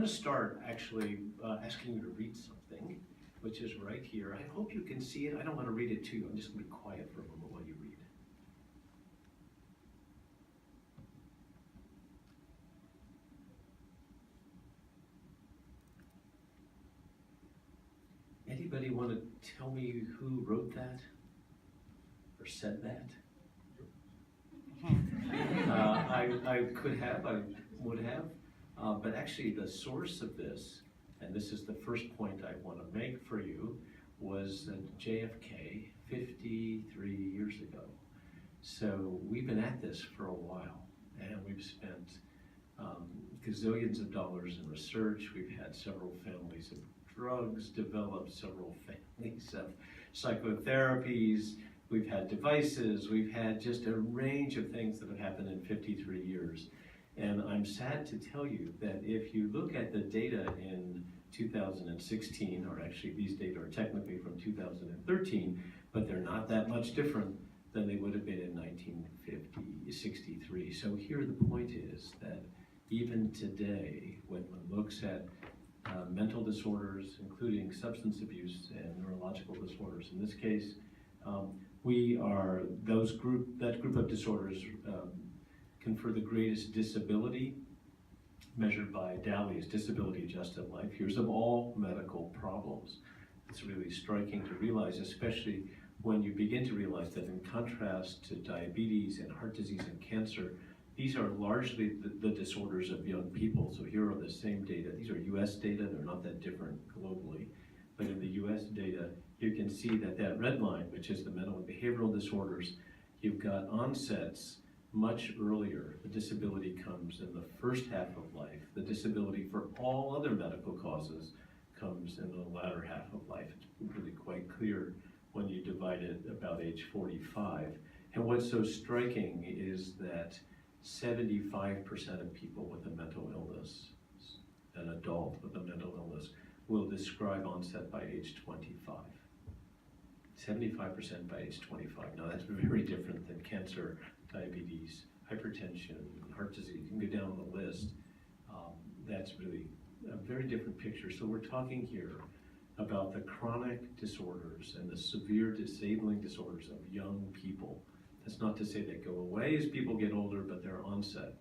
to start actually asking you to read something, which is right here. I hope you can see it. I don't want to read it to you. I'm just going to be quiet for a moment while you read. Anybody want to tell me who wrote that or said that? I could have, I would have, but actually the source of this, and this is the first point I want to make for you, was JFK 53 years ago. So we've been at this for a while, and we've spent gazillions of dollars in research. We've had several families of drugs developed, several families of psychotherapies. We've had devices, we've had just a range of things that have happened in 53 years. And I'm sad to tell you that if you look at the data in 2016, or actually these data are technically from 2013, but they're not that much different than they would have been in 1963. So here the point is that even today, when one looks at mental disorders, including substance abuse and neurological disorders in this case, that group of disorders confer the greatest disability, measured by DALY's Disability Adjusted Life Years of all medical problems. It's really striking to realize, especially when you begin to realize that in contrast to diabetes and heart disease and cancer, these are largely the disorders of young people. So here are the same data. These are US data, they're not that different globally. But in the US data, you can see that red line, which is the mental and behavioral disorders, you've got onsets much earlier. The disability comes in the first half of life. The disability for all other medical causes comes in the latter half of life. It's really quite clear when you divide it about age 45. And what's so striking is that 75% of people with a mental illness, an adult with a mental illness, will describe onset by age 25. 75% by age 25. Now that's very different than cancer, diabetes, hypertension, heart disease. You can go down the list. That's really a very different picture. So we're talking here about the chronic disorders and the severe disabling disorders of young people. That's not to say they go away as people get older, but their onset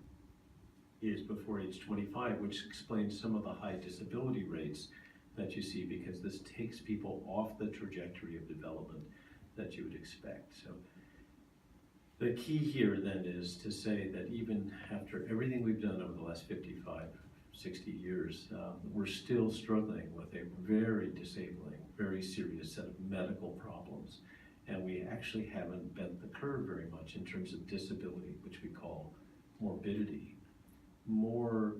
is before age 25, which explains some of the high disability rates that you see, because this takes people off the trajectory of development that you would expect. So the key here then is to say that even after everything we've done over the last 55, 60 years, we're still struggling with a very disabling, very serious set of medical problems. And we actually haven't bent the curve very much in terms of disability, which we call morbidity. More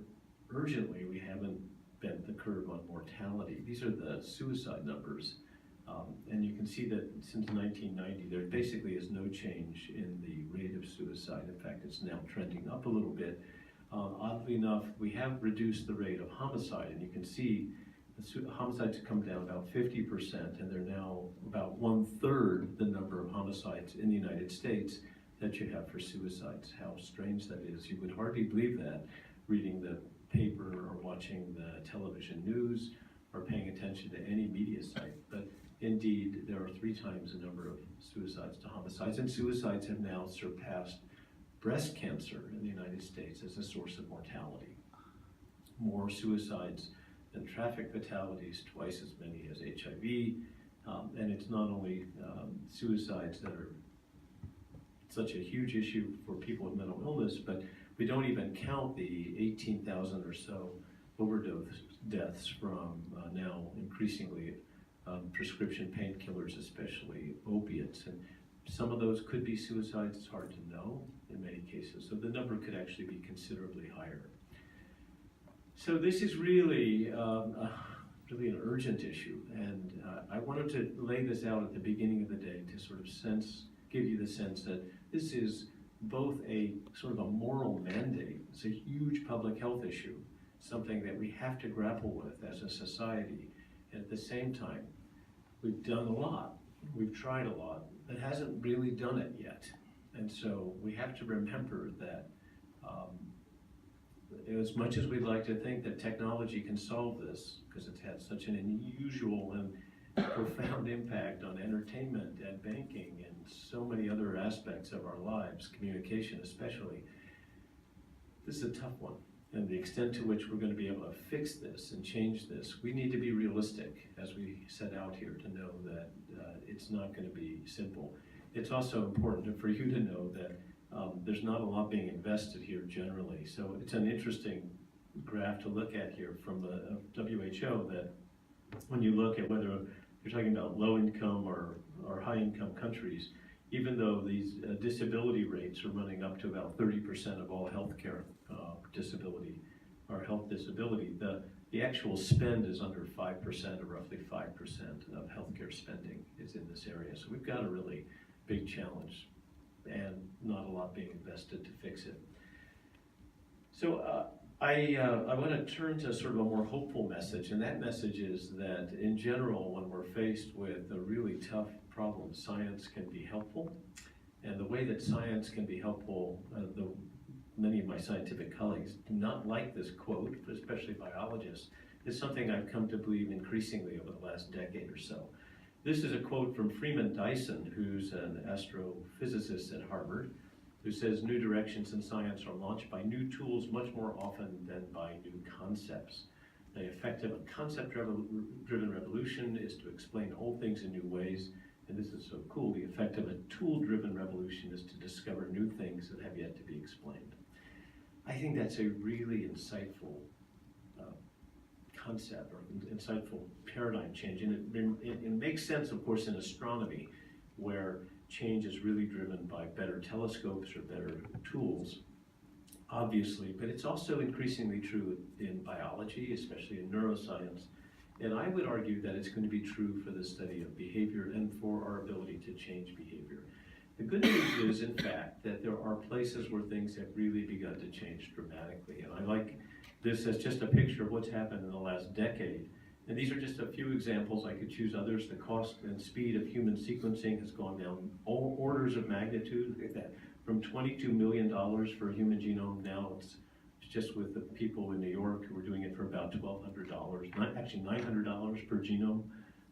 urgently, we haven't bent the curve on mortality. These are the suicide numbers. And you can see that since 1990, there basically is no change in the rate of suicide. In fact, it's now trending up a little bit. Oddly enough, we have reduced the rate of homicide, and you can see the homicides have come down about 50%, and they're now about 1/3 the number of homicides in the United States that you have for suicides. How strange that is. You would hardly believe that reading the paper or watching the television news or paying attention to any media site. But indeed, there are 3 times the number of suicides to homicides, and suicides have now surpassed breast cancer in the United States as a source of mortality. More suicides than traffic fatalities, twice as many as HIV, and it's not only suicides that are such a huge issue for people with mental illness, but we don't even count the 18,000 or so overdose deaths from now increasingly prescription painkillers, especially opiates. And some of those could be suicides, it's hard to know in many cases. So the number could actually be considerably higher. So this is really an urgent issue, and I wanted to lay this out at the beginning of the day to sort of give you the sense that this is both a sort of a moral mandate. It's a huge public health issue, something that we have to grapple with as a society. And at the same time, we've done a lot, we've tried a lot, but hasn't really done it yet. And so we have to remember that as much as we'd like to think that technology can solve this, because it's had such an unusual and profound impact on entertainment and banking and so many other aspects of our lives, communication especially, this is a tough one. And the extent to which we're going to be able to fix this and change this, we need to be realistic as we set out here to know that it's not going to be simple. It's also important for you to know that there's not a lot being invested here generally. So it's an interesting graph to look at here from the WHO, that when you look at whether you're talking about low income or high income countries, even though these disability rates are running up to about 30% of all healthcare disability or health disability, the actual spend is under 5%, or roughly 5% of healthcare spending is in this area. So we've got a really big challenge and not a lot being invested to fix it. So I want to turn to sort of a more hopeful message, and that message is that in general, when we're faced with a really tough problem, science can be helpful. And the way that science can be helpful, many of my scientific colleagues do not like this quote, especially biologists, is something I've come to believe increasingly over the last decade or so. This is a quote from Freeman Dyson, who's an astrophysicist at Harvard, who says, "New directions in science are launched by new tools much more often than by new concepts. The effect of a concept-driven revolution is to explain old things in new ways." And this is so cool. The effect of a tool-driven revolution is to discover new things that have yet to be explained. I think that's a really insightful concept, or insightful paradigm change. And it makes sense, of course, in astronomy, where change is really driven by better telescopes or better tools, obviously, but it's also increasingly true in biology, especially in neuroscience. And I would argue that it's going to be true for the study of behavior and for our ability to change behavior. The good news is, in fact, that there are places where things have really begun to change dramatically. And I like this as just a picture of what's happened in the last decade. And these are just a few examples. I could choose others. The cost and speed of human sequencing has gone down all orders of magnitude. Look at that. From $22 million for a human genome, now it's just with the people in New York who are doing it for about $1,200, actually $900 per genome.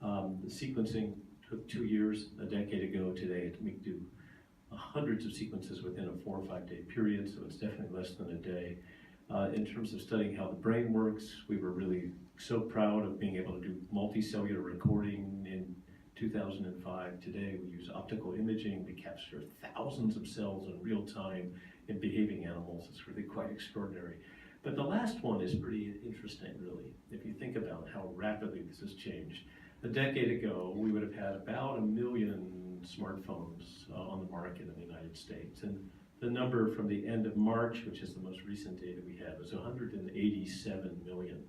The sequencing took 2 years a decade ago. Today we can do hundreds of sequences within a 4 or 5 day period, so it's definitely less than a day. In terms of studying how the brain works, we were really so proud of being able to do multicellular recording in 2005. Today we use optical imaging. We capture thousands of cells in real time in behaving animals. It's really quite extraordinary. But the last one is pretty interesting, really, if you think about how rapidly this has changed. A decade ago, we would have had about 1 million smartphones on the market in the United States. And the number from the end of March, which is the most recent data we have, is 187 million.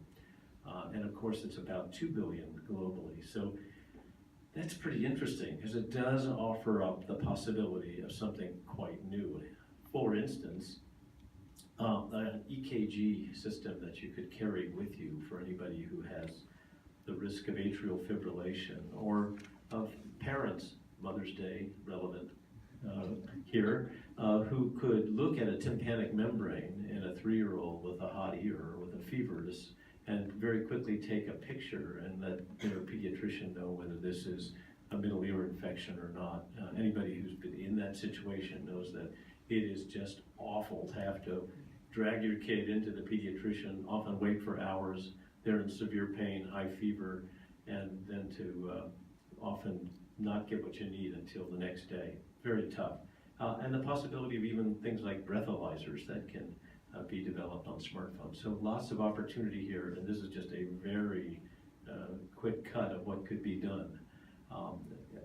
And of course, it's about 2 billion globally. So that's pretty interesting, because it does offer up the possibility of something quite new. For instance, an EKG system that you could carry with you for anybody who has the risk of atrial fibrillation, or of parents, Mother's Day relevant here, who could look at a tympanic membrane in a 3-year-old with a hot ear or with a fever and very quickly take a picture and let their pediatrician know whether this is a middle ear infection or not. Anybody who's been in that situation knows that it is just awful to have to drag your kid into the pediatrician, often wait for hours. They're in severe pain, high fever, and then to often not get what you need until the next day. Very tough. And the possibility of even things like breathalyzers that can be developed on smartphones. So lots of opportunity here, and this is just a very quick cut of what could be done.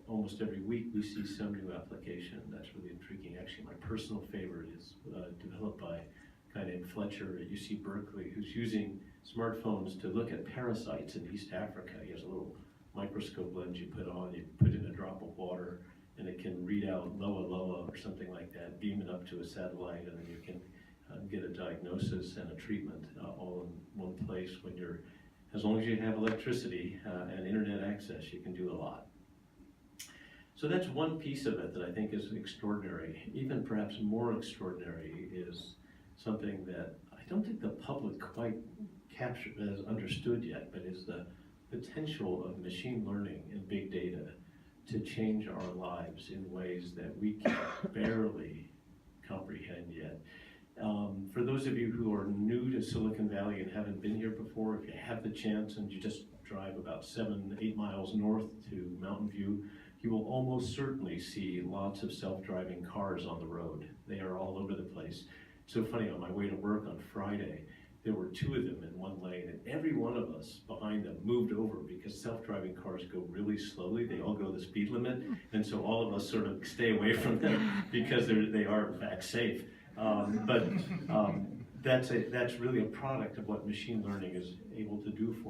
Almost every week we see some new application that's really intriguing. Actually, my personal favorite is developed by a guy named Fletcher at UC Berkeley, who's using smartphones to look at parasites in East Africa. He has a little microscope lens you put on, you put in a drop of water, and it can read out Loa or something like that, beam it up to a satellite, and then you can get a diagnosis and a treatment all in one place. As long as you have electricity and internet access, you can do a lot. So that's one piece of it that I think is extraordinary. Even perhaps more extraordinary is something that I don't think the public quite has understood yet, but is the potential of machine learning and big data to change our lives in ways that we can barely comprehend yet. For those of you who are new to Silicon Valley and haven't been here before, if you have the chance and you just drive about 7-8 miles north to Mountain View, you will almost certainly see lots of self-driving cars on the road. They are all over the place. So funny, on my way to work on Friday, there were 2 of them in one lane, and every one of us behind them moved over because self-driving cars go really slowly. They all go the speed limit, and so all of us sort of stay away from them because they are in fact safe. But that's really a product of what machine learning is able to do for us.